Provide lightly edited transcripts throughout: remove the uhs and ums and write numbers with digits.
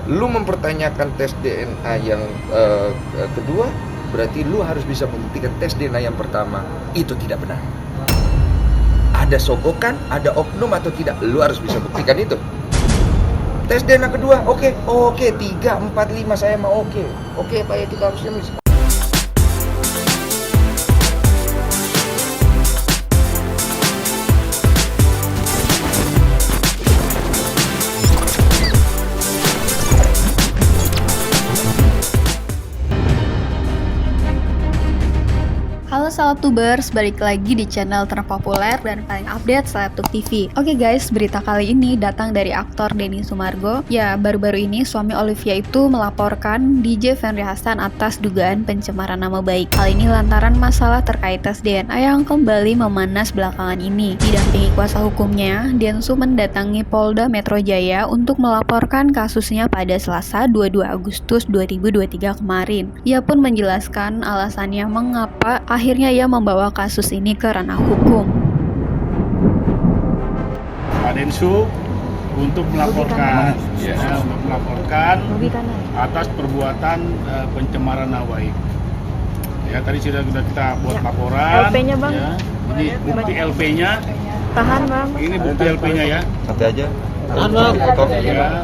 Lu mempertanyakan tes DNA yang kedua, berarti lu harus bisa membuktikan tes DNA yang pertama itu tidak benar. Ada sogokan, ada oknum atau tidak, lu harus bisa buktikan itu. Tes DNA kedua, oke, 3, 4, 5 saya mau oke, Pak ya, kita harusnya bisa. Halo Salatubers, balik lagi di channel terpopuler dan paling update Salatub TV. Oke guys, berita kali ini datang dari aktor Denny Sumargo. Ya, baru-baru ini suami Olivia itu melaporkan DJ Fenry Hasan atas dugaan pencemaran nama baik. Hal ini lantaran masalah terkait tes DNA yang kembali memanas belakangan ini. Didampingi kuasa hukumnya, Densu mendatangi Polda Metro Jaya untuk melaporkan kasusnya pada Selasa 22 Agustus 2023 kemarin. Ia pun menjelaskan alasannya mengapa akhirnya ia membawa kasus ini ke ranah hukum. Pak Densu untuk melaporkan, atas perbuatan pencemaran nama baik. Ya, tadi sudah kita buat laporan. LP-nya bang. Ya, ini bukti LP-nya. Tahan bang. Ini bukti LP-nya ya. Santai aja. Tahan bang. Ya.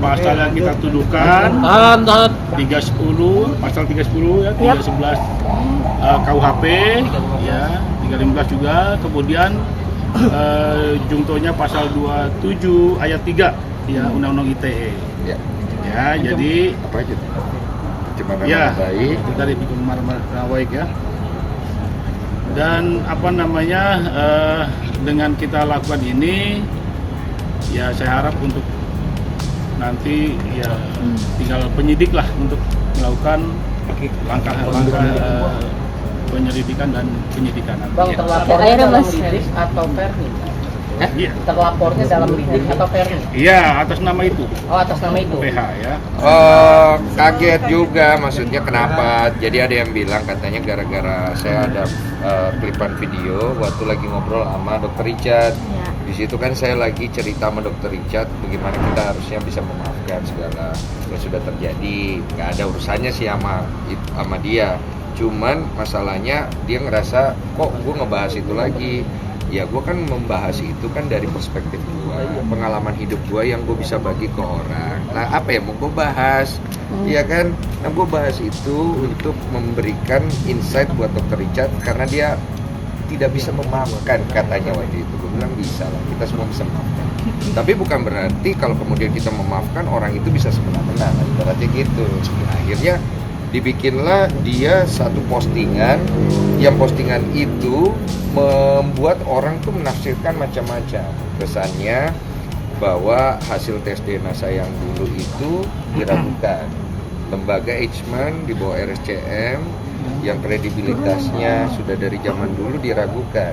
Pasal yang kita tuduhkan 310, pasal 310 ya, 311 KUHP ya, 315 juga, kemudian jungtonya pasal 27 ayat 3 ya Undang-Undang ITE. Ya, jadi apa aja? Pencemaran ya, nama baik. itu tadi pencemaran nama baik ya. Dan apa namanya, dengan kita lakukan ini ya, saya harap untuk nanti ya tinggal penyidik lah untuk melakukan langkah-langkah penyelidikan dan penyidikan. Bang, terlapornya dalam Lidik atau Ferni? Iya. Terlapornya dalam Lidik atau Ferni? Iya, atas nama itu. Oh, atas nama itu. PH ya. Kaget juga, maksudnya kenapa? Jadi ada yang bilang katanya gara-gara saya ada klipan video waktu lagi ngobrol sama Dr. Richard. Di situ kan saya lagi cerita sama Dr. Richard bagaimana kita harusnya bisa memaafkan segala yang sudah terjadi. Nggak ada urusannya sih sama dia. Cuman masalahnya dia ngerasa kok gue ngebahas itu lagi. Ya gue kan membahas itu kan dari perspektif gue, pengalaman hidup gue yang gue bisa bagi ke orang. Nah apa ya mau gue bahas, ya kan? Nah gue bahas itu untuk memberikan insight buat Dr. Richard karena dia tidak bisa memaafkan katanya waktu itu. Gue bilang bisa lah, kita semua bisa memaafkan. Tapi bukan berarti kalau kemudian kita memaafkan orang itu bisa semena-mena. Berarti gitu. Nah, akhirnya dibikinlah dia satu postingan yang postingan itu membuat orang tuh menafsirkan macam-macam. Kesannya bahwa hasil tes DNA saya yang dulu itu diragukan. Lembaga Eichmann di bawah RSCM yang kredibilitasnya sudah dari zaman dulu diragukan.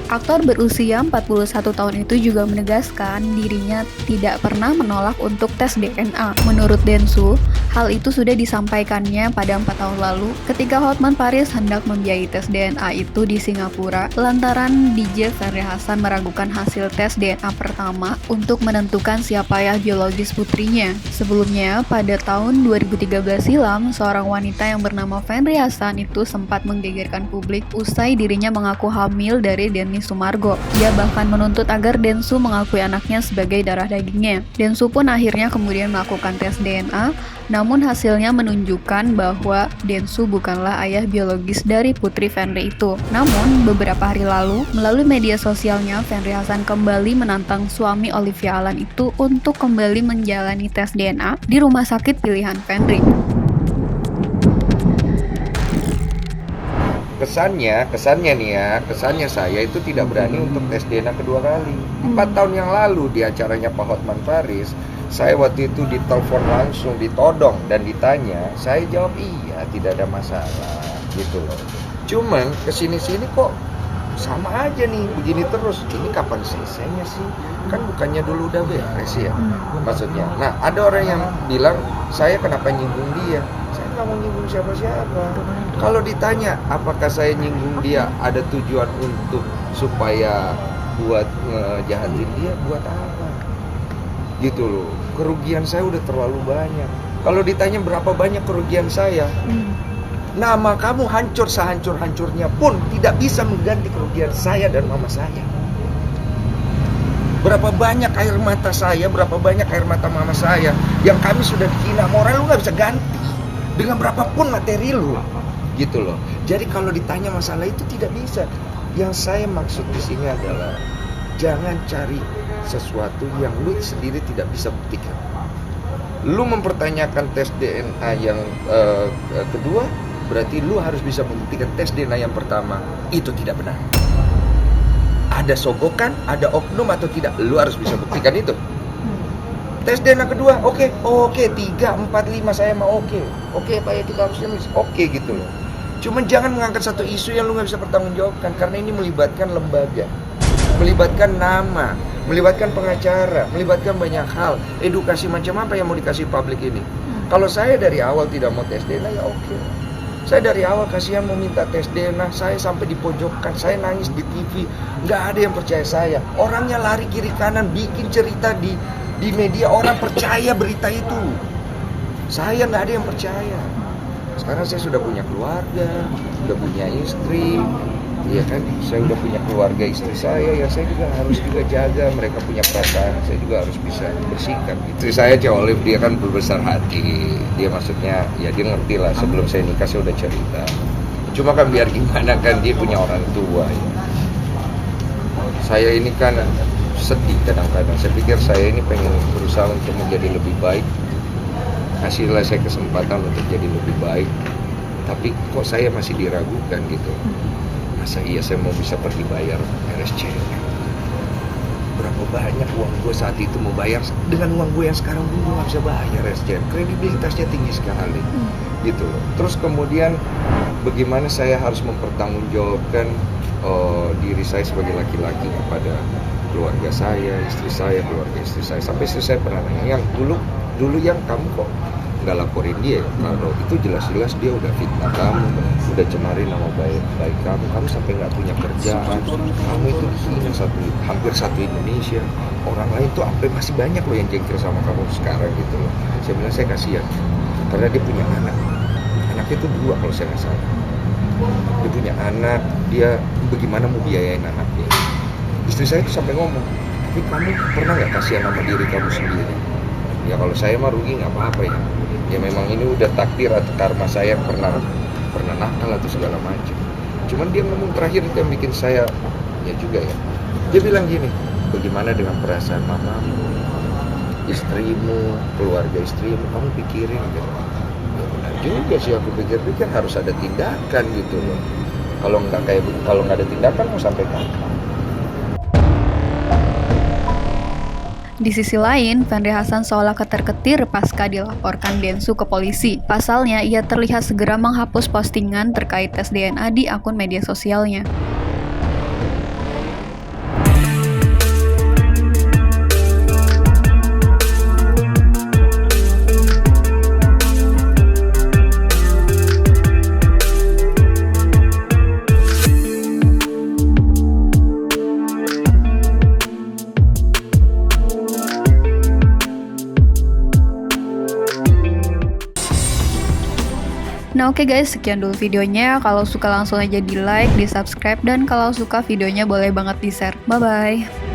Aktor berusia 41 tahun itu juga menegaskan dirinya tidak pernah menolak untuk tes DNA. Menurut Densu, hal itu sudah disampaikannya pada 4 tahun lalu ketika Hotman Paris hendak membiayai tes DNA itu di Singapura lantaran DJ Fenry Hasan meragukan hasil tes DNA pertama untuk menentukan siapa ayah biologis putrinya. Sebelumnya, pada tahun 2013 silam, seorang wanita yang bernama Fenry Hasan itu sempat menggegerkan publik usai dirinya mengaku hamil dari Denny Sumargo. Ia bahkan menuntut agar Densu mengakui anaknya sebagai darah dagingnya. Densu pun akhirnya kemudian melakukan tes DNA, namun hasilnya menunjukkan bahwa Densu bukanlah ayah biologis dari putri Fenry itu. Namun, beberapa hari lalu, melalui media sosialnya, Fenry Hasan kembali menantang suami Olivia Alan itu untuk kembali menjalani tes DNA di rumah sakit pilihan Fenry. Kesannya saya itu tidak berani untuk tes DNA kedua kali. 4 tahun yang lalu di acaranya Pak Hotman Paris, saya waktu itu ditelepon langsung, ditodong dan ditanya, saya jawab iya, tidak ada masalah gitu loh. Cuman kesini-sini kok sama aja nih, begini terus. Ini kapan selesainya sih? Kan bukannya dulu udah beres ya, maksudnya. Nah, ada orang yang bilang, saya kenapa nyinggung dia? Saya nggak mau nyinggung siapa-siapa. Kalau ditanya apakah saya nyinggung dia ada tujuan untuk supaya buat ngejahatin dia, buat apa? Gitu loh. Kerugian saya udah terlalu banyak. Kalau ditanya berapa banyak kerugian saya, nama kamu hancur sehancur-hancurnya pun tidak bisa mengganti kerugian saya dan mama saya. Berapa banyak air mata saya, berapa banyak air mata mama saya yang kami sudah dihina, moral lu gak bisa ganti dengan berapapun materi lu, gitu loh. Jadi kalau ditanya masalah itu tidak bisa. Yang saya maksud di sini adalah jangan cari sesuatu yang lu sendiri tidak bisa buktikan. Lu mempertanyakan tes DNA yang kedua, berarti lu harus bisa membuktikan tes DNA yang pertama itu tidak benar. Ada sogokan, ada oknum atau tidak, lu harus bisa buktikan itu. Tes DNA kedua, oke, 3, 4, 5 saya mau oke, Pak ya kita harusnya oke gitu loh. Cuman jangan mengangkat satu isu yang lu nggak bisa pertanggungjawabkan karena ini melibatkan lembaga, melibatkan nama, melibatkan pengacara, melibatkan banyak hal. Edukasi macam apa yang mau dikasih publik ini? Kalau saya dari awal tidak mau tes DNA ya oke. Saya dari awal kasihan mau minta tes DNA, saya sampai di pojokan, saya nangis di TV, nggak ada yang percaya saya. Orangnya lari kiri kanan, bikin cerita di media, orang percaya berita itu. Saya nggak ada yang percaya. Sekarang saya sudah punya keluarga, sudah punya istri, ya kan? Saya udah punya keluarga istri saya, ya saya juga harus juga jaga mereka punya perasaan. Saya juga harus bisa bersikap. Istri saya Olive, dia kan berbesar hati. Dia maksudnya, ya dia ngerti lah. Sebelum saya nikah saya udah cerita. Cuma kan biar gimana kan dia punya orang tua. Ya. Saya ini kan sedih kadang-kadang. Saya pikir saya ini pengen berusaha untuk menjadi lebih baik. Kasihlah saya kesempatan untuk jadi lebih baik. Tapi kok saya masih diragukan gitu. Masa iya saya mau bisa pergi bayar RSC? Berapa banyak uang gue saat itu mau bayar? Dengan uang gue yang sekarang gue gak bisa bayar RSC. Kredibilitasnya tinggi sekali gitu loh. Terus kemudian bagaimana saya harus mempertanggungjawabkan diri saya sebagai laki-laki kepada keluarga saya, istri saya, keluarga istri saya. Sampai istri saya pernah nanya, yang dulu yang kamu kok nggak laporin dia, kalau itu jelas-jelas dia udah fitnah kamu, udah cemarin nama baik kamu sampai nggak punya kerjaan, kamu itu dihina hampir satu Indonesia, orang lain tuh sampai masih banyak loh yang jengkel sama kamu sekarang gitu loh. Saya bilang saya kasihan karena dia punya anaknya itu 2 kalau saya nggak salah, dia punya anak, dia bagaimana mau biayain anaknya. Istri saya itu sampai ngomong, tapi kamu pernah nggak kasihan sama diri kamu sendiri? Ya kalau saya mah rugi nggak apa-apa ya. Ya memang ini udah takdir atau karma saya pernah nakal atau segala macam. Cuman dia ngomong terakhir itu yang bikin saya ya juga ya. Dia bilang gini, bagaimana dengan perasaan mamamu, istrimu, keluarga istrimu, kamu pikirin gitu. Ya benar juga sih aku pikir-pikir harus ada tindakan gitu loh. Kalau nggak ada tindakan mau sampai kapan? Di sisi lain, Fenri Hasan seolah ketar-ketir pasca dilaporkan Densu ke polisi. Pasalnya, ia terlihat segera menghapus postingan terkait tes DNA di akun media sosialnya. Nah oke guys, sekian dulu videonya. Kalau suka langsung aja di like, di subscribe, dan kalau suka videonya boleh banget di share. Bye bye.